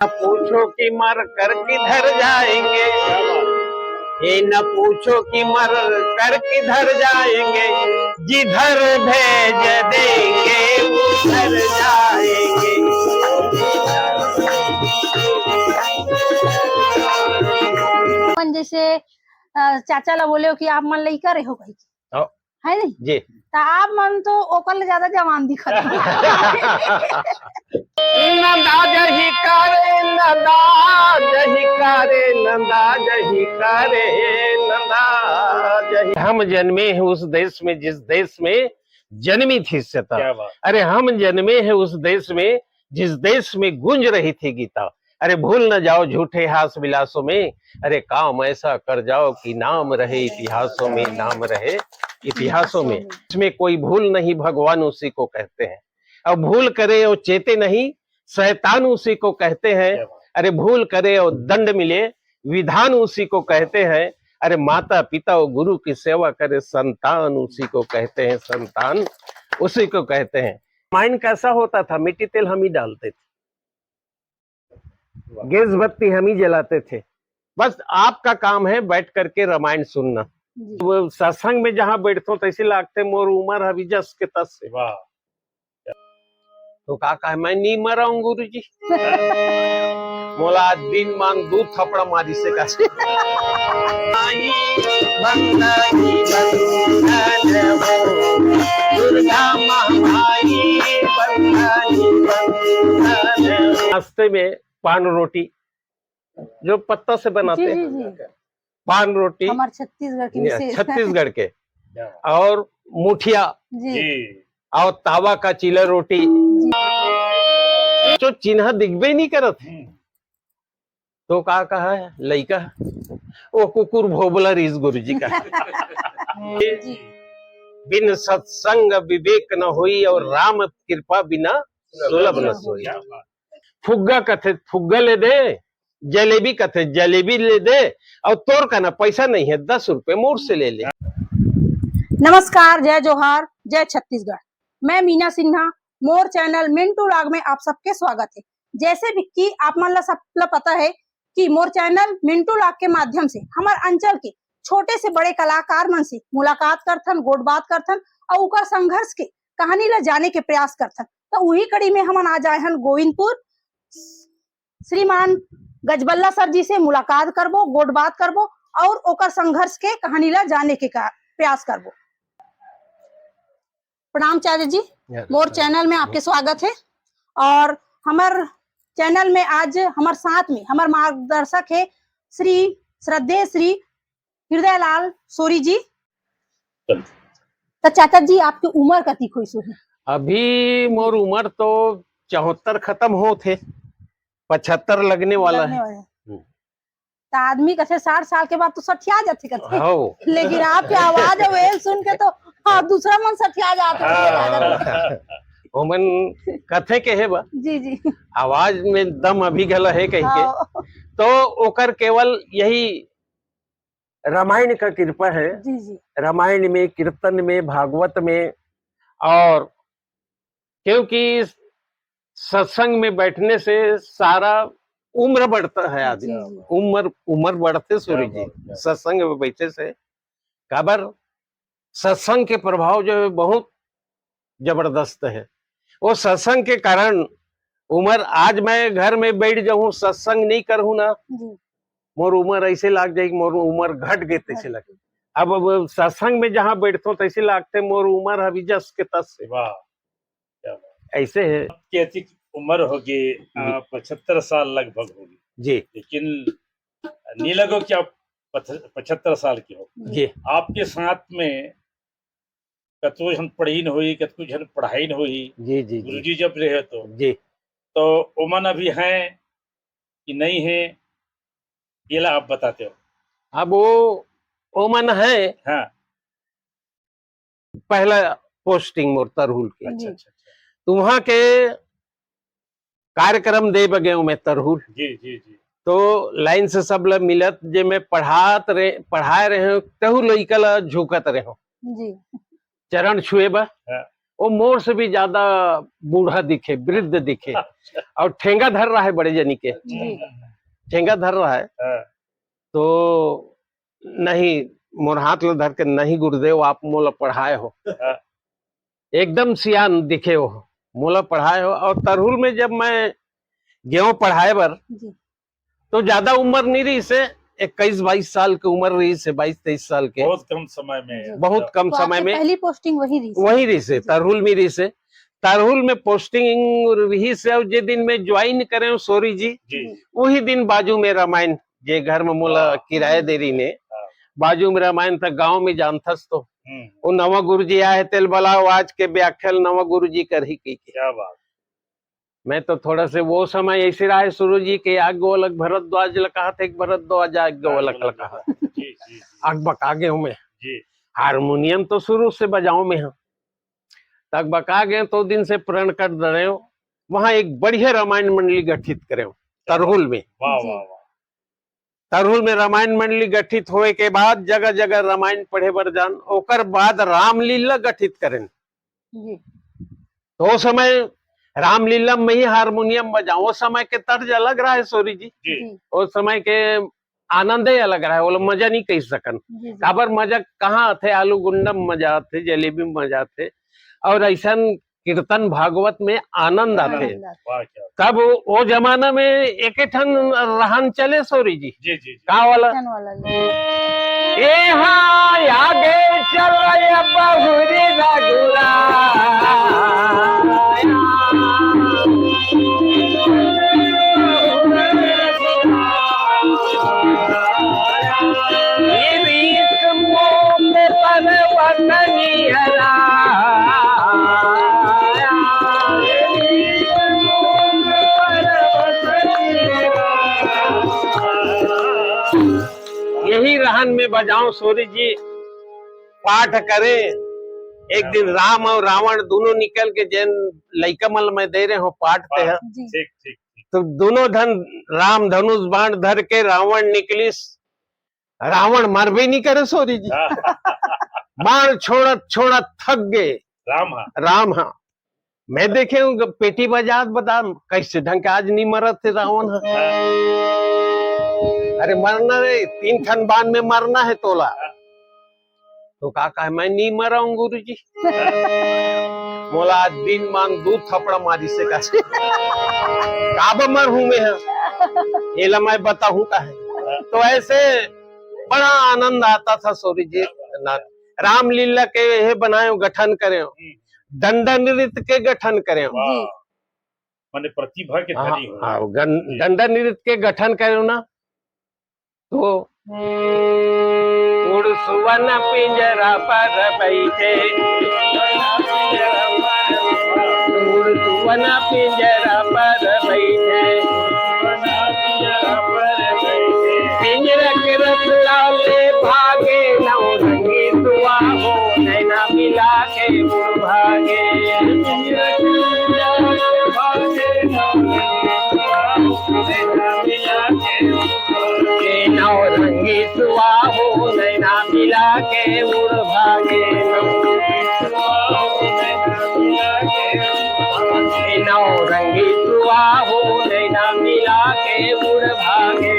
पूछो कि मर कर किधर जाएंगे, ये न पूछो कि मर कर किधर जाएंगे, जिधर भेज देंगे उधर जाएंगे। जैसे चाचा ला बोले हो कि आप मन लइका रहे हो भाई है नहीं जी तो आप मन तो ओकर ले ज्यादा जवान दिखत नंदा जही करे नंदा जही करे नंदा जही करे नंदा जही। हम जन्मे हैं उस देश में जिस देश में जन्मी थी सीता। अरे हम जन्मे हैं उस देश में जिस देश में गूंज रही थी गीता। अरे भूल न जाओ झूठे हास विलासों में, अरे काम ऐसा कर जाओ कि नाम रहे इतिहासों में, नाम रहे इतिहासों में। इसमें कोई भूल नहीं, भगवान उसी को कहते हैं। अब भूल करे और चेते नहीं, शैतान उसी को कहते हैं। अरे भूल करे और दंड मिले, विधान उसी को कहते हैं। अरे माता पिता और गुरु की सेवा करे, संतान उसी को कहते हैं, संतान उसी को कहते हैं। रामायण कैसा होता था, मिट्टी तेल हम ही डालते थे, गैस बत्ती हम ही जलाते थे। बस आपका काम है बैठ करके रामायण सुनना। वो सत्संग में जहां बैठते तो ऐसे लगते मोर उम्र अभी जस के तस से। वाह, तो का मैं नहीं मरा हूँ गुरु जी। मोला दिन मान दू थपड़ा मारी से का नाश्ते में पान रोटी जो पत्ता से बनाते हैं, पान रोटी हमारे छत्तीसगढ़ की विशेष छत्तीसगढ़ के, और मुठिया और तावा का चिला रोटी जो चिन्ह दिखबे नहीं करत तो का कहा है लइका वो कुकुर भोबला रीस गुरु जी का। बिन सत्संग विवेक न होई और राम कृपा बिना सुलभ न सोई। फुग्गा कथे फुग्गा ले दे, जलेबी कथे जलेबी ले दे, और तोर का ना पैसा नहीं है 10 रुपए मोड़ से ले ले। नमस्कार, जय जोहार, जय छत्तीसगढ़। मैं मीना सिन्हा, मोर चैनल मिंटू लाग में आप सबके स्वागत है। जैसे भी कि आप मन ला सब पता है कि मोर चैनल मिंटू लाग के माध्यम से हमारे अंचल के छोटे से बड़े कलाकार मन से मुलाकात करथन, गोट बात करथन और उनका संघर्ष के कहानी ला जाने के प्रयास करथन। तो वही कड़ी में हम आज आए हैं गोविंदपुर। श्रीमान गजबल्ला सर जी से मुलाकात करबो, गोट बात करबो और ओकर संघर्ष के कहानी ला जाने के प्रयास करबो। प्रणाम चाचा जी, मोर चैनल में आपके स्वागत है। और हमार चैनल में आज हमारे साथ में हमारे मार्गदर्शक है श्री श्रद्धेय श्री हृदयलाल सोरी जी। तो चाचा जी आपकी उम्र कती कोई सोरी? अभी मोर उम्र तो 74 खत्म हो थे, 75 लगने वाला है। तो आदमी कथे 60 साल के बाद तो सठिया जाते कथे। लेकिन आपकी आवाज वेल सुन के तो हाँ दूसरा मन सठिया जाते। ओमन कथे के है बा जी जी, आवाज में दम अभी गला है कहीं के, तो ओकर केवल यही रामायण का कृपा है। जी जी, रामायण में, कीर्तन में, भागवत में, और क्योंकि सत्संग में बैठने से सारा उम्र बढ़ता है आदमी, उम्र बढ़ते सूर्य जी सत्संग में बैठे से। काबर सत्संग के प्रभाव जो है बहुत जबरदस्त है। वो सत्संग के कारण उम्र, आज मैं घर में बैठ जाऊं सत्संग नहीं करूं ना, मोर उम्र ऐसे लाग जाएगी मोर उम्र घट गए तैसे लगे। अब सत्संग में जहां बैठते तैसे लागते मोर उम्र अभी जस के तस से। वाह, ऐसे है। आपकी उम्र होगी 75 साल लगभग होगी जी, लेकिन नहीं लगो कि आप 75 साल की हो जी। आपके साथ में कतो जन पढ़ी न हुई, कतो जन पढ़ाई न हुई। जी जी गुरुजी जब रहे जी, तो उमन अभी हैं कि नहीं है, ये ला आप बताते हो। अब वो ओमन है। हाँ, पहला पोस्टिंग मोर तरहुल की। अच्छा अच्छा, तो वहां के कार्यक्रम दे बगे मैं तरहुल। जी जी जी, तो लाइन से सब लोग मिलत जे मैं पढ़ाए रहे तहु लइका ला झुकत रहे जी, चरण छुए बा। हाँ। वो मोर से भी ज्यादा बूढ़ा दिखे, वृद्ध दिखे, और ठेंगा धर रहा है बड़े जनी के, जी ठेंगा धर रहा है। हाँ, तो नहीं, मोर हाथ लो धर के, नहीं गुरुदेव आप मोला पढ़ाए हो, हाँ, एकदम सियान दिखे हो, मोला पढ़ाए हो। और तरहुल में जब मैं गेहूं पढ़ाए बर, जी तो ज्यादा उम्र नहीं रही से, 21-22 साल की उम्र रही से, 22-23 साल के, बहुत कम समय में। बहुत कम तो समय आपकी में पहली पोस्टिंग वही रही थी? वही रही से, तरहुल में रही से, तरहुल में पोस्टिंग रही से। और जे दिन में ज्वाइन करे सोरी जी, जी, वही दिन बाजू में रामायण, जे घर में मोला वाह। किराए दे रही ने, हाँ, बाजू में रामायण था, गांव में जानथस तो हम्म, वो नवा गुरु जी आए तेल बलाओ आज के व्याख्यान नवा गुरु जी कर ही की। क्या बात। मैं तो थोड़ा से वो समय ऐसे रहा है सुरु जी के आगे वो अलग भरद्वाज कहा था, एक भरद्वाज आगे वो अलग कहा, जी, जी, जी, आग बका गए हूँ मैं। जी, हारमोनियम तो शुरू से बजाऊं में हूँ, तक बका गए तो दिन से प्रण कर रहे हो। वहां एक बढ़िया रामायण मंडली गठित करे हो तरहुल में। वाह जी। वाह वाह। तरहुल में रामायण मंडली गठित होए के बाद जगह जगह रामायण पढ़े बर जान, ओकर बाद रामलीला गठित करें। जी तो उस समय रामलीला में ही हारमोनियम बजाओ, उस समय के तर्ज अलग रहा है सोरी जी, जी, जी उस समय के आनंद ही अलग रहा है, वो लोग मजा नहीं कह सकन। जी काबर मजा कहाँ थे, आलू गुंडा में मजा थे, जलेबी में मजा थे, और ऐसा कीर्तन भागवत में आनंद आते। आनंद आता। वाह क्या। तब वो जमाना में एक ठन रहन चले सोरी जी, जी, जी, जी, का वाला चैन वाला जी। ए हाँ आगे चल बहुरी रघुरा, यही रहन में बजाऊं सूर्य जी, पाठ करे। एक दिन राम और रावण दोनों निकल के जैन लइका मल में दे रहे हो पाठते हैं, जी ठीक ठीक। तो दोनों राम धनुष बाण धर के रावण निकलिस, रावण मर भी नहीं करे सोरी जी, बाण छोड़त छोड़त थक गए राम हाँ। राम। हाँ मैं देखे हूँ पेटी बजात बता कैसे ढंग के आज नहीं मरत थे रावण। हाँ अरे मरना रे, 3 ठन बाण में मरना है तोला। तो काका मैं नहीं मरा हूँ गुरु जी, मोला आज दिन मान 2 थपड़ा मारी से कैसे काब मर हूं मैं, ये ला मैं बताऊं का है। तो ऐसे बड़ा आनंद आता था सोरी जी। रामलीला के ये बनाए गठन करे, दंडा नृत्य के गठन करे, जी माने प्रतिभा के धनी हो। दंडा नृत्य के गठन करे ना, तो उड़ सुवन पिंजरा पर बैठे, उड़ सुवन पिंजरा पर बैठे, पिंजरा के रस लाले भागे, नौरंगी दुआ हो नैना मिला के उड़ भागे, पिंजरा के रस भागे, नौरंगी दुआ हो नैना मिला के उड़ भागे, नौरंगी दुआ हो नैना मिला के उड़ भागे।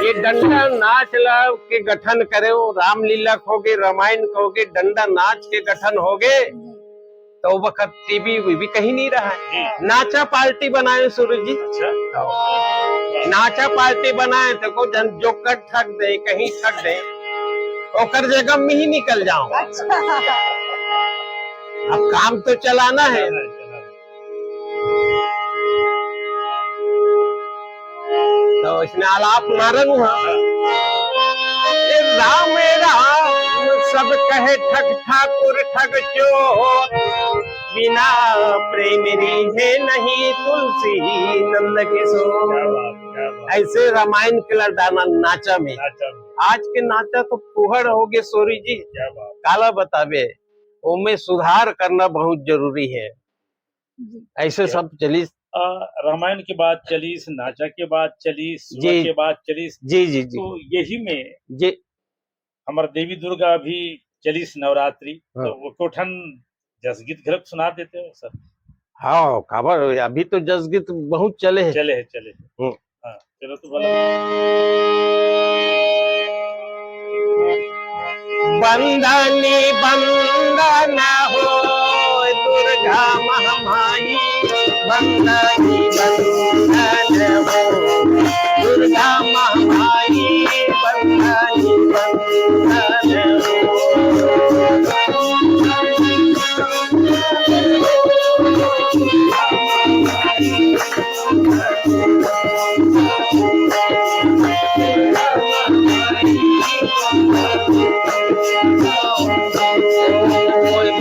ये डंडा नाच ला के गठन करे हो, रामलीला खोगे, रामायण खोगे, डंडा नाच के गठन होगे। तो वक्त टीवी भी कहीं नहीं रहा है, नाचा पार्टी बनाए सूरज जी। नाचा पार्टी बनाए तो को जन जो कट ठग दे कहीं ठग दे, ओकर जगह में ही निकल जाऊं। अच्छा अब काम तो चलाना है। तो इसने आलाप मारन हुआ, राम राम सब कहे ठग ठाकुर ठग चोर, बिना प्रेम है नहीं तुलसी नंद किशोर। ऐसे रामायण के लड़ाना नाचा में। आज के नाचा तो फुहड़ हो गए सोरी जी, काला बतावे, उनमें सुधार करना बहुत जरूरी है। ऐसे सब चली, रामायण के बाद चलीस, नाचा के बाद चलीस, सुबह के बाद चलीस। जी जी जी, तो यही में जी हमारे देवी दुर्गा अभी चली इस नवरात्रि, हाँ। तो वो कोठन जस गीत घरक सुना देते हो सर। हाँ खबर अभी तो जसगीत बहुत चले हैं। चले है। हम्म। हाँ चलो तो बोलो। बंदनी बंदन हो दुर्गा महामाई, बंदनी बंदन हो दुर्गा महामाई, बंदनी बंदन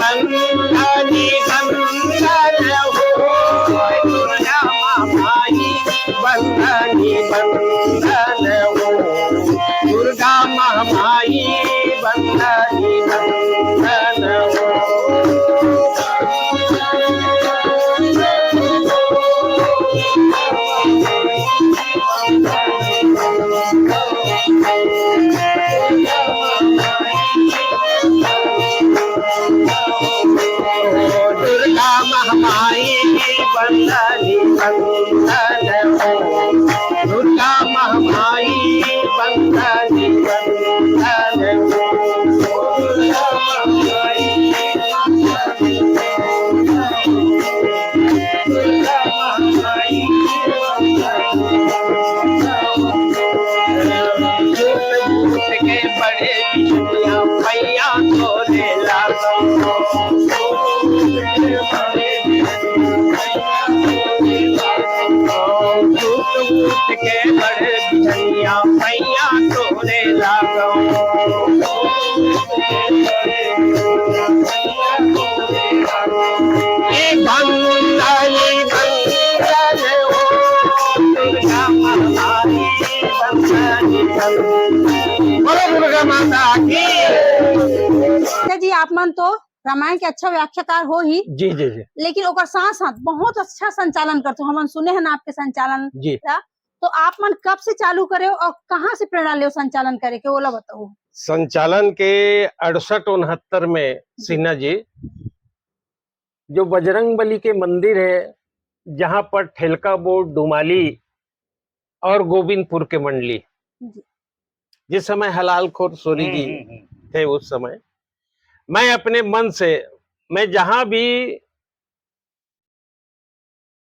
बंदनी बंदन हो दुर्गा महामाई, बंदनी बंदन हो दुर्गा महामाई, बंदनी बंदन हो। दुर्गा महामाई बंदनी बंदन हो दुर्गा महामाई, बंदनी बंदन हो दुर्गा महामाई, दुर्गा महामाई, झूठ के बड़े बिजलियां पैया तोरे लागो, झूठ के बड़े बिजलियां पैया तोरे लागो, ये बंदनी बंदन हो दुर्गा महामाई, बंदनी बंदन। बोलो दुर्गा माता की। अच्छा जी, आप मन तो रामायण के अच्छा व्याख्याकार हो ही, जी जी जी लेकिन ओकर साथ साथ बहुत अच्छा संचालन करते हो। हम सुने हैं ना आपके संचालन जी। का। तो आप मन कब से चालू करे हो और कहाँ से प्रेरणा ले संचालन करे के, वो बताओ। संचालन के 68-69 में सिन्हा जी जो बजरंग बली के मंदिर है, जहां पर ठेलका बोर्ड, डुमाली और गोविंदपुर के मंडली, जी। जिस समय हलाल खोर सोरी जी थे, उस समय मैं अपने मन से, मैं जहां भी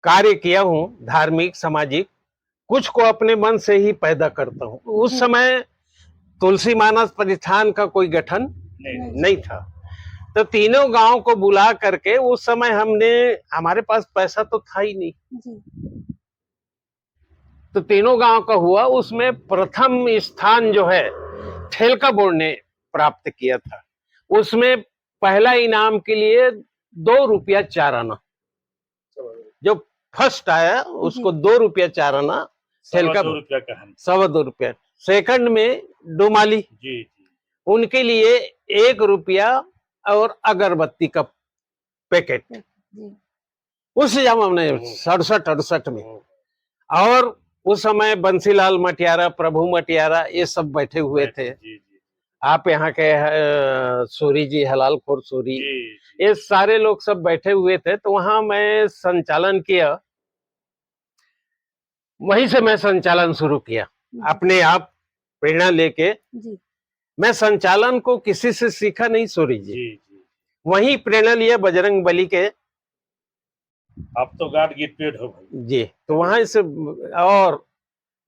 कार्य किया हूं धार्मिक सामाजिक, कुछ को अपने मन से ही पैदा करता हूं। उस समय तुलसी मानस प्रतिष्ठान का कोई गठन नहीं था, तो तीनों गांव को बुला करके, उस समय हमारे पास पैसा तो था ही नहीं जी। तो तीनों गांव का हुआ। उसमें प्रथम स्थान जो है ठेलका बोर्ड ने प्राप्त किया था। उसमें पहला इनाम के लिए 2 रुपया 4 आना, जो फर्स्ट आया उसको 2 रुपया 4 आना ठेलका, 2.25 रुपया। सेकंड में डुमाली जी, उनके लिए 1 रुपया और अगरबत्ती का पैकेट। जी। उस जमाने में 67-68 में, और उस समय बंसीलाल मटियारा, प्रभु मटियारा, ये सब बैठे हुए थे। आप यहाँ के सोरी जी, हलाल खोर सोरी, ये सारे लोग सब बैठे हुए थे। तो वहां मैं संचालन किया, वहीं से मैं संचालन शुरू किया अपने आप प्रेरणा लेके। मैं संचालन को किसी से सीखा नहीं सोरी जी, वहीं प्रेरणा लिया बजरंग बली के। आप तो गॉड गिफ्टेड हो भाई जी। तो वहां से और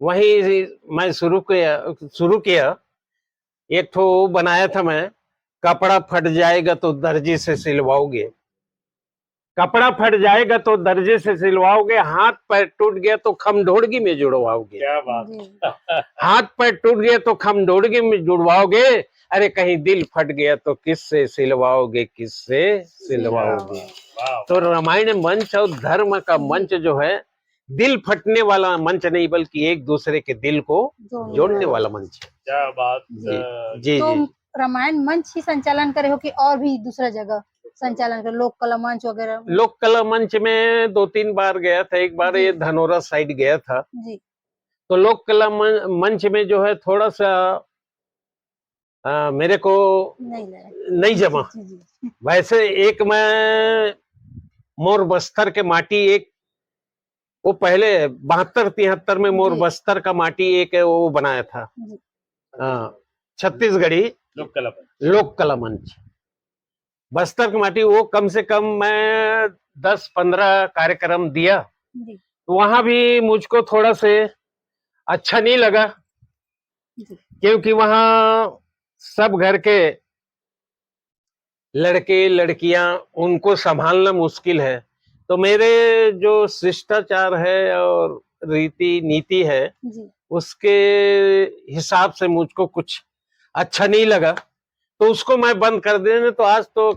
वहीं मैं शुरू किया। एक ठो बनाया था मैं, कपड़ा फट जाएगा तो दर्जी से सिलवाओगे, कपड़ा फट जाएगा तो दर्जी से सिलवाओगे, हाथ पैर टूट गया तो खमडोड़गी में जुड़वाओगे। क्या बात हाथ पैर टूट गया तो खमडोड़गी में जुड़वाओगे, अरे कहीं दिल फट गया तो किससे सिलवाओगे, किससे सिलवाओगे। तो रामायण मंच और धर्म का मंच जो है, दिल फटने वाला मंच नहीं, बल्कि एक दूसरे के दिल को जोड़ने वाला मंच है। क्या बात। जी तो जी। रामायण मंच ही संचालन करे हो कि और भी दूसरा जगह संचालन करे, लोक कला मंच वगैरह? लोक कला मंच में 2-3 बार गया था। एक बार ये धनोरा साइड गया था जी। तो लोक कला मंच में जो है थोड़ा सा मेरे को नहीं लगा। नहीं जमा। जी जी वैसे एक मैं मोर बस्तर के माटी एक वो पहले 72-73 में मोर जी। बस्तर का माटी एक वो बनाया था जी छत्तीसगढ़ी लोक कला लोक कला मंच। बस्तर की माटी वो कम से कम मैं 10-15 कार्यक्रम दिया। जी वहां भी मुझको थोड़ा से अच्छा नहीं लगा, जी क्योंकि वहां सब घर के लड़के लड़कियां उनको संभालना मुश्किल है। तो मेरे जो शिष्टाचार है और रीति नीति है जी उसके हिसाब से मुझको कुछ अच्छा नहीं लगा, तो उसको मैं बंद कर देने। तो आज तो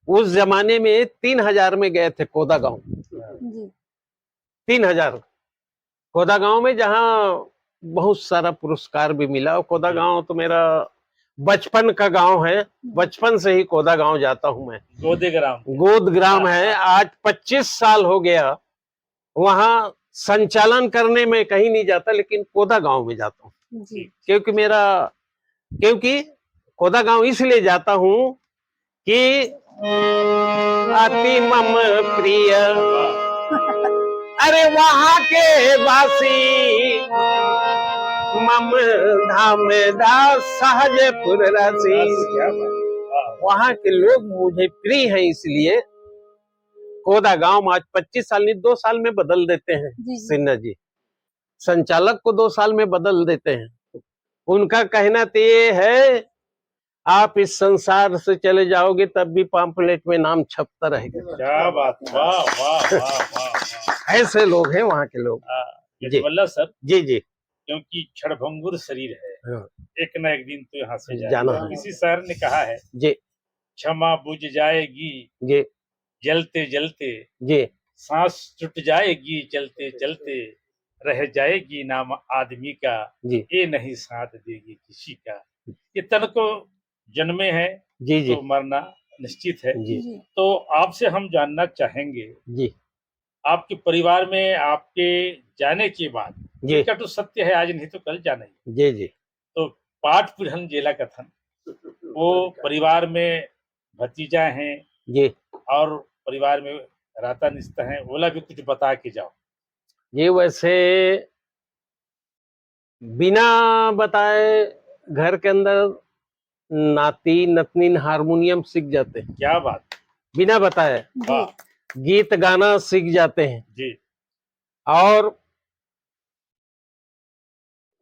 उस जमाने में 3000 में गए थे कोदा गांव, जी 3000 कोदा गांव में, जहां बहुत सारा पुरस्कार भी मिला। और कोदा गांव तो मेरा बचपन का गांव है, बचपन से ही कोदा गांव जाता हूं मैं। गोदेग्राम। गोद ग्राम है। आज 25 साल हो गया वहां संचालन करने में कहीं नहीं जाता, लेकिन कोदा गांव में जाता हूं। जी क्योंकि कोदा गांव इसलिए जाता हूं कि अति मम प्रिय अरे वहां के वासी मम धाम दास सहजपुर राशि। क्या बात। वाह। वहां के लोग मुझे प्रिय हैं, इसलिए कोदा गांव आज 25 साल नहीं 2 साल में बदल देते हैं। जी। सिन्हा जी संचालक को 2 साल में बदल देते हैं। उनका कहना तो ये है आप इस संसार से चले जाओगे तब भी पॉम्पलेट में नाम छपता रहेगा। क्या बात। वाह वाह वाह वाह वाह। ऐसे लोग हैं वहां के लोग। जी गजबल्ला सर, जी जी क्योंकि क्षणभंगुर शरीर है, हाँ, एक न एक दिन तो यहाँ से जाना जाएगा। है। किसी शायर ने कहा है, जी क्षमा बुझ जाएगी जी जलते जलते, जी सांस टूट जाएगी चलते चलते, रह जाएगी नाम आदमी का, जी ये नहीं साथ देगी किसी का। ये तन को जन्मे है जी जी तो मरना निश्चित है। जी जी तो आपसे हम जानना चाहेंगे, जी आपके परिवार में आपके जाने के बाद, जी इसका तो सत्य है आज नहीं तो कल जाना ही। जी जी तो पाठ पुरहन जेला कथन, वो परिवार में भतीजा हैं जी और परिवार में राता निस्ता है, ओला भी कुछ बता के जाओ। ये वैसे बिना बताए घर के अंदर नाती नतनी हारमोनियम सीख जाते हैं, क्या बात। बिना बताए वाह। गीत गाना सीख जाते हैं। जी और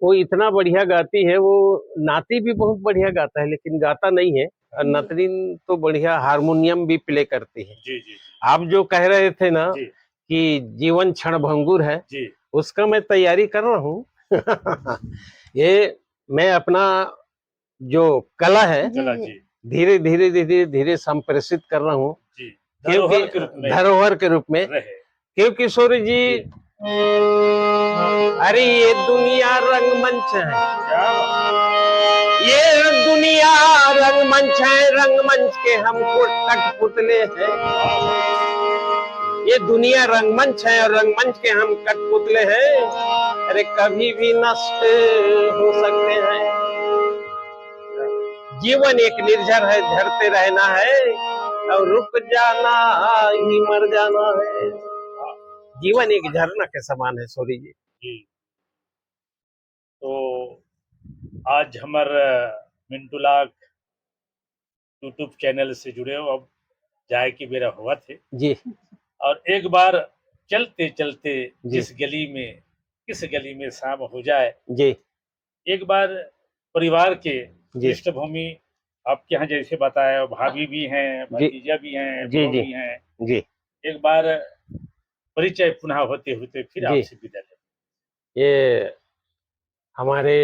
वो इतना बढ़िया गाती है, वो नाती भी बहुत बढ़िया गाता है लेकिन गाता नहीं है, और नतनीन तो बढ़िया हारमोनियम भी प्ले करती है। जी जी आप जो कह रहे थे ना जी कि जीवन क्षणभंगुर है, जी। उसका मैं तैयारी कर रहा हूँ। ये मैं अपना जो कला है चला जी धीरे धीरे धीरे धीरे संप्रेषित कर रहा हूँ, जी। क्योंकि धरोहर के रूप में धरोहर के रूप में। रहे। क्योंकि सूर्य जी अरे ये दुनिया रंगमंच है, क्या बात। ये दुनिया रंगमंच है, रंगमंच के हमको कठपुतले हैं। ये दुनिया रंगमंच है और रंगमंच के हम कठपुतले हैं। अरे कभी भी नष्ट हो सकते हैं। जीवन एक निर्झर है, झरते रहना है और रुक जाना ही मर जाना है। जीवन एक झरना के समान है सूरी जी। जी। तो आज हमार मिंटू लाग यूट्यूब चैनल से जुड़े हो, अब जाए की बेरा हुआ थे। जी और एक बार चलते चलते जी किस गली में शाम हो जाए, जी एक बार परिवार के जी पृष्ठभूमि आपके यहाँ जैसे बताया, भाभी भी हैं, जी भतीजा भी हैं, जी बहू जी भी हैं। जी एक बार परिचय पुनः होते होते फिर जी। आपसे विदा लें। ये हमारे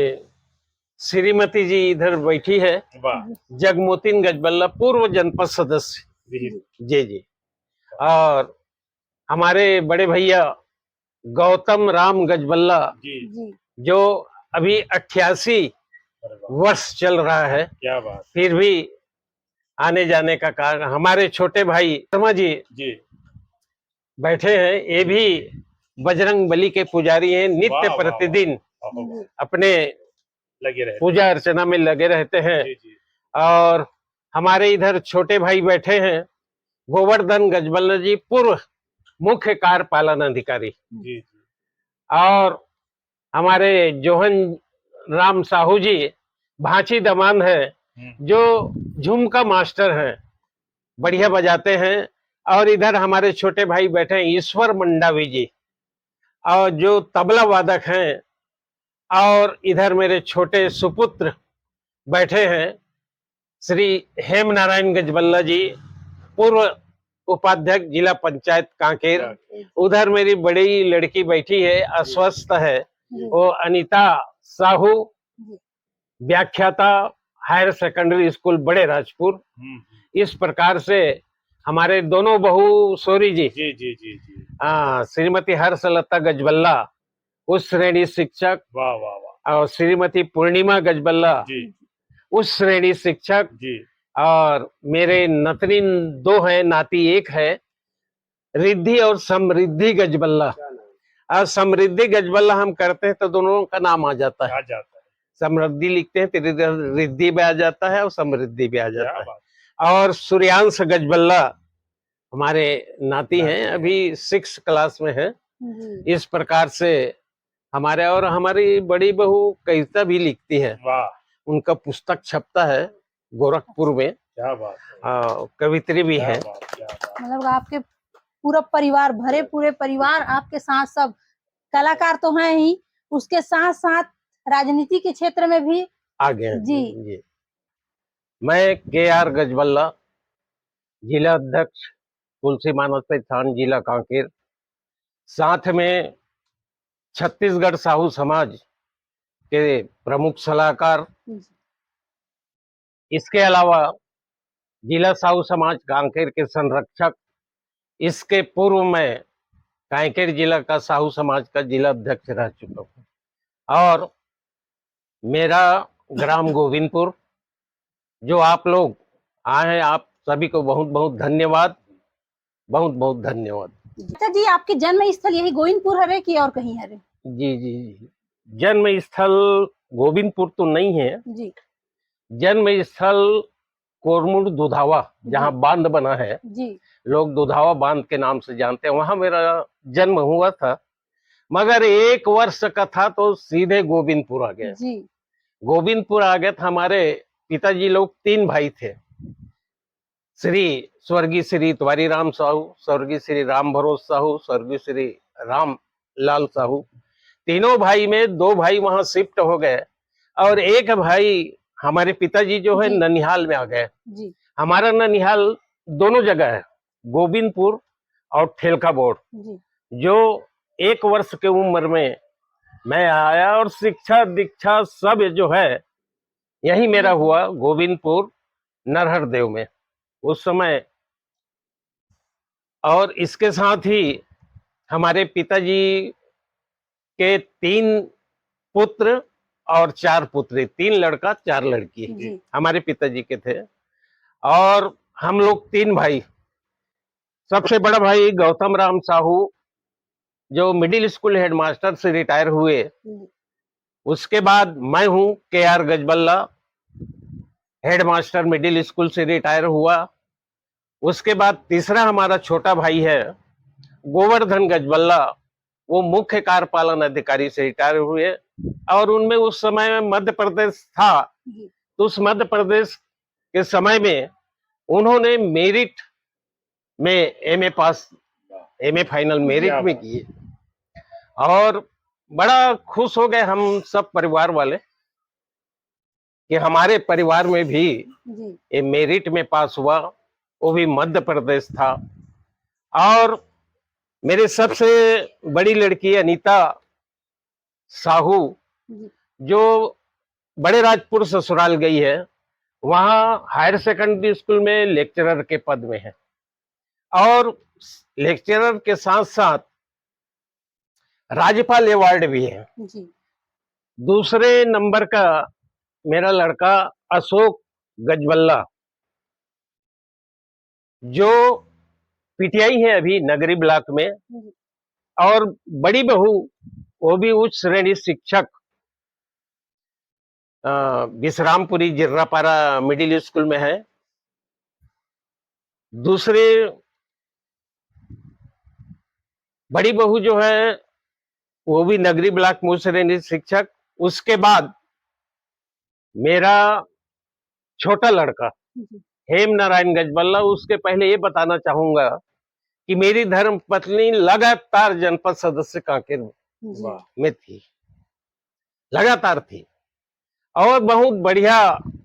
श्रीमती जी इधर बैठी है, वाह। जगमोतीन गजबल्ला पूर्व जनपद सदस्य। जी जी जी। और हमारे बड़े भैया गौतम राम गजबल्ला, जी। जी जो अभी 88 अरे वाह, वर्ष चल रहा है, क्या बात। फिर भी आने जाने का कारण। हमारे छोटे भाई शर्मा जी जी बैठे हैं, ये भी बजरंग बली के पुजारी हैं, नित्य वाह, वाह, प्रतिदिन वाह, वाह, अपने लगे रहे। पूजा अर्चना में लगे रहते हैं। जी जी और हमारे इधर छोटे भाई बैठे हैं गोवर्धन गजबल्ला जी, पूर्व मुख्य कार्यपालन अधिकारी। जी जी। और हमारे जोहन राम साहू जी भांची दमान है, जो झुमका मास्टर हैं, बढ़िया बजाते हैं। और इधर हमारे छोटे भाई बैठे हैं ईश्वर मंडावी जी, और जो तबला वादक हैं। और इधर मेरे छोटे सुपुत्र बैठे हैं श्री हेम नारायण गजबल्ला जी, पूर्व उपाध्यक्ष जिला पंचायत कांकेर। उधर मेरी बड़ी लड़की बैठी है, अस्वस्थ है, वो अनीता साहू, व्याख्याता, हायर सेकेंडरी स्कूल बड़े राजपुर। इस प्रकार से हमारे दोनों बहू सोरी जी, जी जी जी जी, श्रीमती हर्षलता गजबल्ला उस श्रेणी शिक्षक, वाह वाह वाह, और श्रीमती पूर्णिमा गजबल्ला जी उस श्रेणी शिक्षक जी, और मेरे नतनी दो हैं, नाती एक है, रिद्धि और समृद्धि गजबल्ला। और समृद्धि गजबल्ला हम करते हैं तो दोनों का नाम आ जाता है, आ जाता है, समृद्धि लिखते हैं तो रिद्धि भी आ जाता है और समृद्धि भी आ क्या जाता है। बात। और सूर्यांश गजबल्ला हमारे नाती हैं, अभी 6 क्लास में हैं। इस प्रकार से हमारे, और हमारी बड़ी बहू कविता भी लिखती है, वाह, उनका पुस्तक छपता है गोरखपुर में, क्या बात है, कवित्री भी क्या है। बात, क्या बात। मतलब आपके पूरा परिवार, भरे पूरे परिवार आपके साथ, सब कलाकार तो हैं ही, उसके साथ साथ राजनीति के क्षेत्र में भी आगे हैं। जी। मैं KR गजबल्ला, जिला अध्यक्ष तुलसी मानव संस्थान जिला कांकेर, साथ में छत्तीसगढ़ साहू समाज के प्रमुख सलाहकार, इसके अलावा जिला साहू समाज कांकेर के संरक्षक, इसके पूर्व में कांकेर जिला का साहू समाज का जिला अध्यक्ष रह चुका हूँ। और मेरा ग्राम गोविंदपुर, जो आप लोग आए हैं, आप सभी को बहुत बहुत धन्यवाद, बहुत बहुत धन्यवाद। अच्छा जी, आपके जन्म स्थल यही गोविंदपुर हरे कि और कहीं हरे? जी जी जी, जन्म स्थल गोविंदपुर तो नहीं है जी। जन्म स्थल कोरमुड़ दुधावा, जहाँ बांध बना है, जी। लोग दुधावा बांध के नाम से जानते हैं, वहां मेरा जन्म हुआ था। मगर 1 वर्ष का था तो सीधे गोविंदपुर आ गया। जी। गोविंदपुर आ गए। हमारे पिताजी लोग 3 भाई थे, श्री स्वर्गीय श्री तिवारी राम साहू, स्वर्गीय श्री राम भरोस साहू, स्वर्गीय श्री राम लाल साहू। तीनों भाई में 2 भाई वहां शिफ्ट हो गए, और एक भाई हमारे पिताजी जो है जी। ननिहाल में आ गए। जी। हमारा ननिहाल दोनों जगह है, गोविंदपुर और ठेलका बोर्ड। जी। जो 1 वर्ष के उम्र में मैं आया, और शिक्षा दीक्षा सब जो है यही मेरा हुआ गोविंदपुर नरहरदेव में उस समय। और इसके साथ ही हमारे पिताजी के 3 पुत्र और 4 पुत्री, 3 लड़का 4 लड़की जी। हमारे पिताजी के थे। और हम लोग 3 भाई। सबसे बड़ा भाई गौतम राम साहू, जो मिडिल स्कूल हेडमास्टर से रिटायर हुए। उसके बाद मैं हूँ KR गजबल्ला, हेडमास्टर मिडिल स्कूल से रिटायर हुआ। उसके बाद तीसरा हमारा छोटा भाई है गोवर्धन गजबल्ला, वो मुख्य कार्यपालन अधिकारी से रिटायर हुए। और उनमें उस समय मध्य प्रदेश था, तो उस मध्य प्रदेश के समय में उन्होंने मेरिट में MA पास, MA फाइनल मेरिट में किए। और बड़ा खुश हो गए हम सब परिवार वाले कि हमारे परिवार में भी ये मेरिट में पास हुआ, वो भी मध्य प्रदेश था। और मेरे सबसे बड़ी लड़की अनीता साहू, जो बड़े राजपुर ससुराल गई है, वहां हायर सेकेंडरी स्कूल में लेक्चरर के पद में है। और लेक्चरर के साथ साथ राज्यपाल अवार्ड भी है। दूसरे नंबर का मेरा लड़का अशोक गजबल्ला, जो PTI है अभी नगरी ब्लॉक में। और बड़ी बहू, वो भी उच्च श्रेणी शिक्षक विश्रामपुरी जिर्रापारा मिडिल स्कूल में है। दूसरे बड़ी बहू जो है वो भी नगरी ब्लॉक मूल श्रेणी शिक्षक। उसके बाद मेरा छोटा लड़का हेम नारायण गजबल्ला। उसके पहले ये बताना चाहूंगा कि मेरी धर्म पत्नी लगातार जनपद सदस्य कांकेर में थी, लगातार थी और बहुत बढ़िया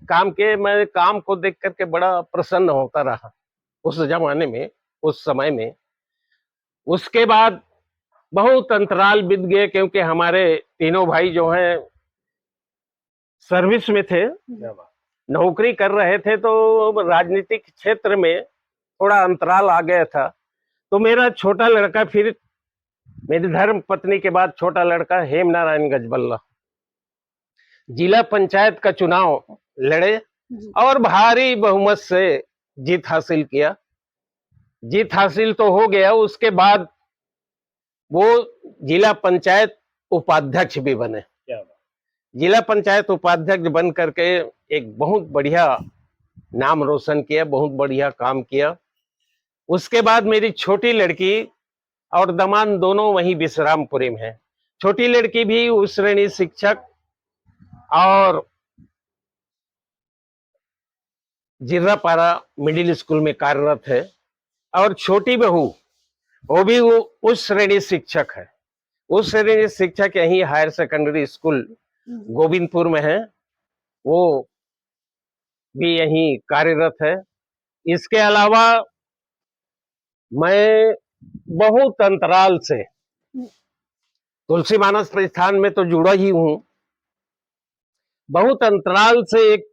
काम के। मैं काम को देख करके बड़ा प्रसन्न होता रहा उस जमाने में, उस समय में। उसके बाद बहुत अंतराल बीत गए क्योंकि हमारे तीनों भाई जो हैं सर्विस में थे, नौकरी कर रहे थे, तो राजनीतिक क्षेत्र में थोड़ा अंतराल आ गया था। तो मेरा छोटा लड़का, फिर मेरी धर्म पत्नी के बाद छोटा लड़का हेम नारायण गजबल्ला जिला पंचायत का चुनाव लड़े और भारी बहुमत से जीत हासिल किया। जीत हासिल तो हो गया, उसके बाद वो जिला पंचायत उपाध्यक्ष भी बने। जिला पंचायत उपाध्यक्ष बन करके एक बहुत बढ़िया नाम रोशन किया, बहुत बढ़िया काम किया। उसके बाद मेरी छोटी लड़की और दमाद दोनों वहीं विश्रामपुरी में है। छोटी लड़की भी उस श्रेणी शिक्षक और जिर्रापारा मिडिल स्कूल में कार्यरत है। और छोटी बहू वो भी उस श्रेणी शिक्षक है। उस श्रेणी शिक्षक यहीं हायर सेकेंडरी स्कूल गोविंदपुर में है, वो भी यहीं कार्यरत है। इसके अलावा मैं बहुत अंतराल से तुलसी मानस प्रतिष्ठान में तो जुड़ा ही हूं। बहुत अंतराल से एक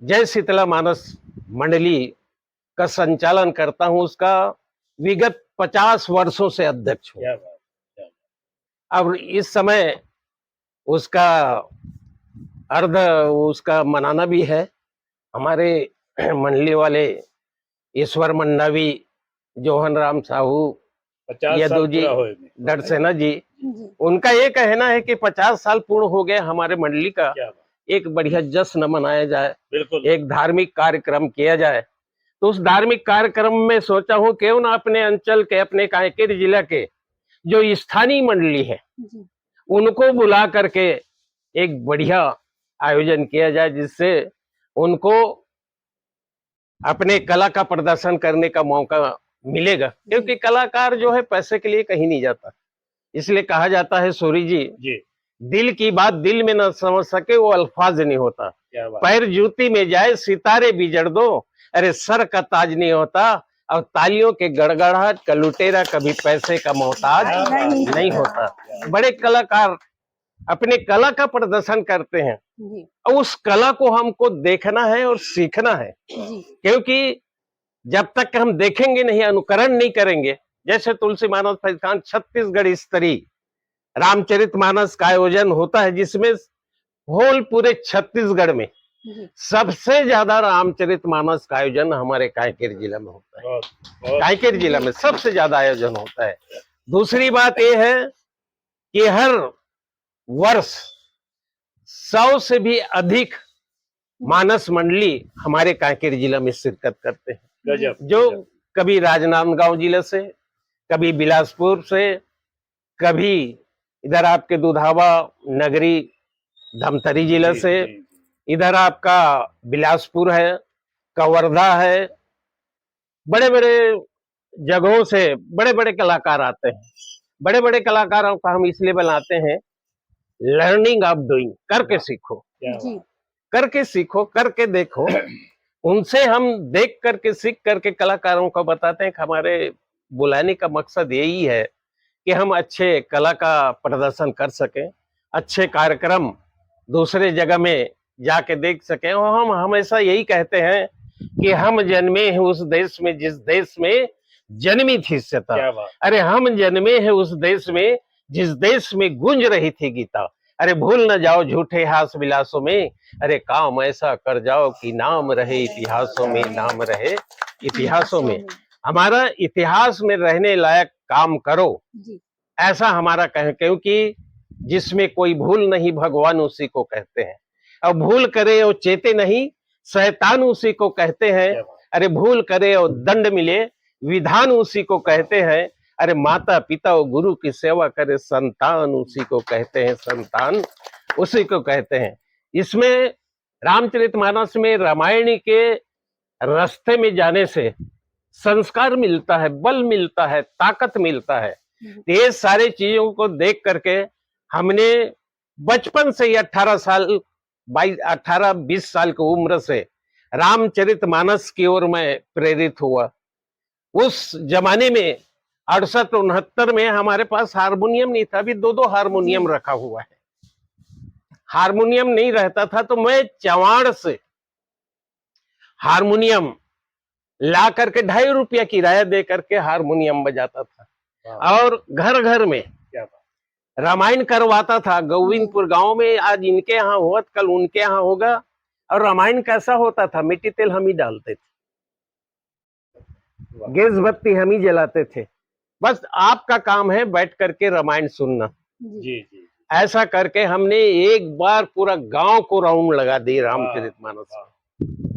जय शीतला मानस मंडली का संचालन करता हूं। उसका विगत 50 वर्षों से अध्यक्ष हूं। अब इस समय उसका उसका मनाना भी है। हमारे मंडली वाले ईश्वर मंडावी, जोहन राम साहू, यदु जी, डरसेना जी, उनका ये कहना है कि 50 साल पूर्ण हो गए हमारे मंडली का, एक बढ़िया जश्न मनाया जाए, एक धार्मिक कार्यक्रम किया जाए। तो उस धार्मिक कार्यक्रम में सोचा हूं क्यों ना अपने अंचल के, अपने कांकेर जिला के जो स्थानीय मंडली है उनको बुला करके एक बढ़िया आयोजन किया जाए, जिससे उनको अपने कला का प्रदर्शन करने का मौका मिलेगा। क्योंकि कलाकार जो है पैसे के लिए कहीं नहीं जाता। इसलिए कहा जाता है सूरी जी, दिल की बात दिल में न समझ सके वो अल्फाज नहीं होता। पैर जूती में जाए सितारे बिजड़ दो, अरे सर का ताज नहीं होता। और तालियों के गड़गड़ाहट का लुटेरा कभी पैसे का मोहताज नहीं होता। बड़े कलाकार अपने कला का प्रदर्शन करते हैं और उस कला को हमको देखना है और सीखना है। क्योंकि जब तक हम देखेंगे नहीं, अनुकरण नहीं करेंगे, जैसे तुलसी मानस प्रतिष्ठान छत्तीसगढ़ स्तरीय रामचरितमानस का आयोजन होता है, जिसमें होल पूरे छत्तीसगढ़ में सबसे ज्यादा रामचरितमानस का आयोजन हमारे कांकेर जिला में होता है। कांकेर जिला में सबसे ज्यादा आयोजन होता है। दूसरी बात यह है कि हर वर्ष 100 से भी अधिक मानस मंडली हमारे कांकेर जिला में शिरकत करते हैं। जो कभी राजनांदगांव जिले से, कभी बिलासपुर से, कभी इधर आपके दुधावा नगरी धमतरी जिले से, इधर आपका बिलासपुर है, कवर्धा है। बड़े बड़े जगहों से बड़े बड़े कलाकार आते हैं। बड़े बड़े कलाकारों का हम इसलिए बनाते हैं, लर्निंग ऑफ डूइंग, करके सीखो, करके सीखो, करके देखो। उनसे हम देख करके सीख करके कलाकारों को बताते हैं कि हमारे बुलाने का मकसद यही है कि हम अच्छे कला का प्रदर्शन कर सकें, अच्छे कार्यक्रम दूसरे जगह में जाके देख सकें। और हम हमेशा यही कहते हैं कि हम जन्मे हैं उस देश में जिस देश में जन्मी थी सीता। अरे हम जन्मे हैं उस देश में जिस देश में गूंज रही थी गीता। अरे भूल न जाओ झूठे हास विलासों में, अरे काम ऐसा कर जाओ कि नाम रहे इतिहासों में, नाम रहे इतिहासों में। हमारा इतिहास में रहने लायक काम करो, ऐसा हमारा कहें। क्योंकि जिसमें कोई भूल नहीं भगवान उसी को कहते हैं। और भूल करे और चेते नहीं शैतान उसी को कहते हैं। क्या बात। अरे भूल करे और दंड मिले विधान उसी को कहते हैं। अरे माता पिता और गुरु की सेवा करे संतान उसी को कहते हैं। संतान उसी को कहते हैं। इसमें रामचरितमानस में रामायण के रास्ते में जाने से संस्कार मिलता है, बल मिलता है, ताकत मिलता है। ये सारे चीजों को देख करके हमने बचपन से ही 18-20 साल की उम्र से रामचरितमानस की ओर मैं प्रेरित हुआ। उस जमाने में 68-69 में हमारे पास हारमोनियम नहीं था। अभी 2-2 हारमोनियम रखा हुआ है। हारमोनियम नहीं रहता था तो मैं चवाड़ से हारमोनियम ला करके 2.5 रुपया किराया दे करके हारमोनियम बजाता था और घर घर में क्या बात। रामायण करवाता था। गोविंदपुर गांव में आज इनके यहाँ हुआ कल उनके यहाँ होगा। और रामायण कैसा होता था, मिट्टी तेल हम ही डालते थे, गैस बत्ती हम ही जलाते थे। बस आपका काम है बैठ करके रामायण सुनना। जी जी। ऐसा करके हमने एक बार पूरा गांव को राउंड लगा दी रामचरितमानस,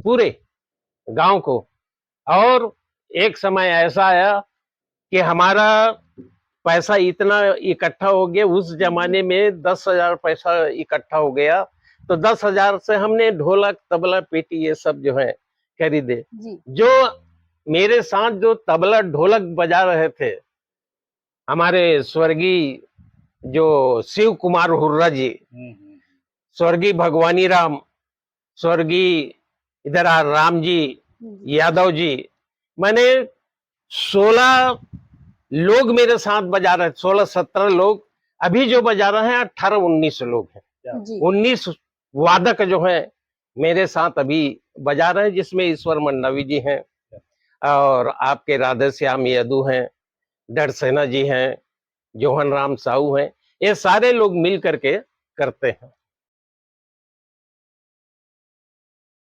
पूरे गांव को। और एक समय ऐसा आया कि हमारा पैसा इतना इकट्ठा हो गया। उस जमाने में 10,000 पैसा इकट्ठा हो गया। तो 10,000 से हमने ढोलक तबला पेटी ये सब जो है खरीदे। जो मेरे साथ जो तबला ढोलक बजा रहे थे हमारे स्वर्गीय जो शिव कुमार हुर्रा जी, स्वर्गीय भगवानी राम, स्वर्गीय इधर राम जी यादव जी, मैंने 16 लोग मेरे साथ बजा रहे, 16-17 लोग। अभी जो बजा रहे हैं 18-19 लोग हैं। 19 वादक जो है मेरे साथ अभी बजा रहे हैं, जिसमें ईश्वर मंडावी जी हैं और आपके राधे श्याम यदु हैं, डरसेना जी हैं, जोहन राम साहू हैं। ये सारे लोग मिल करके करते हैं।